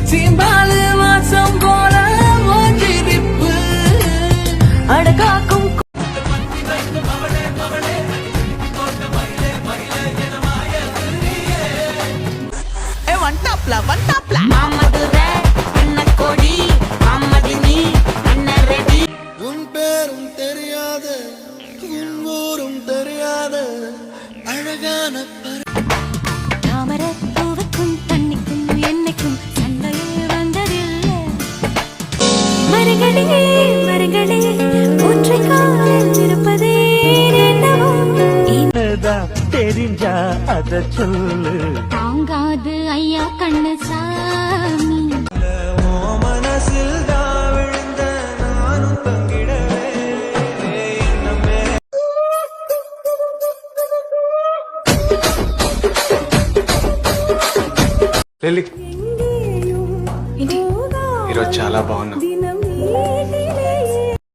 சீம்பாலு மாசம் போல ஓஞ்சிரிப்பு அடகாக்கும் உன் பேரும் தெரியாத உன் ஊரும் தெரியாத அழகான தாமரப்பூவுக்கும் தண்ணிக்கும் என்னைக்கும் சண்டையே வந்ததில்லை. மரங்களே மரங்களே ஒற்றை காலில் இருப்பதே என்னவோ தெரிஞ்சா அத சொல்லு. தாங்காது ஐயா கண்ணு சாமி. மனசில் தான் விழுந்த நானும் தங்கிடவே ఈరోజు చాలా బాగున్నావు.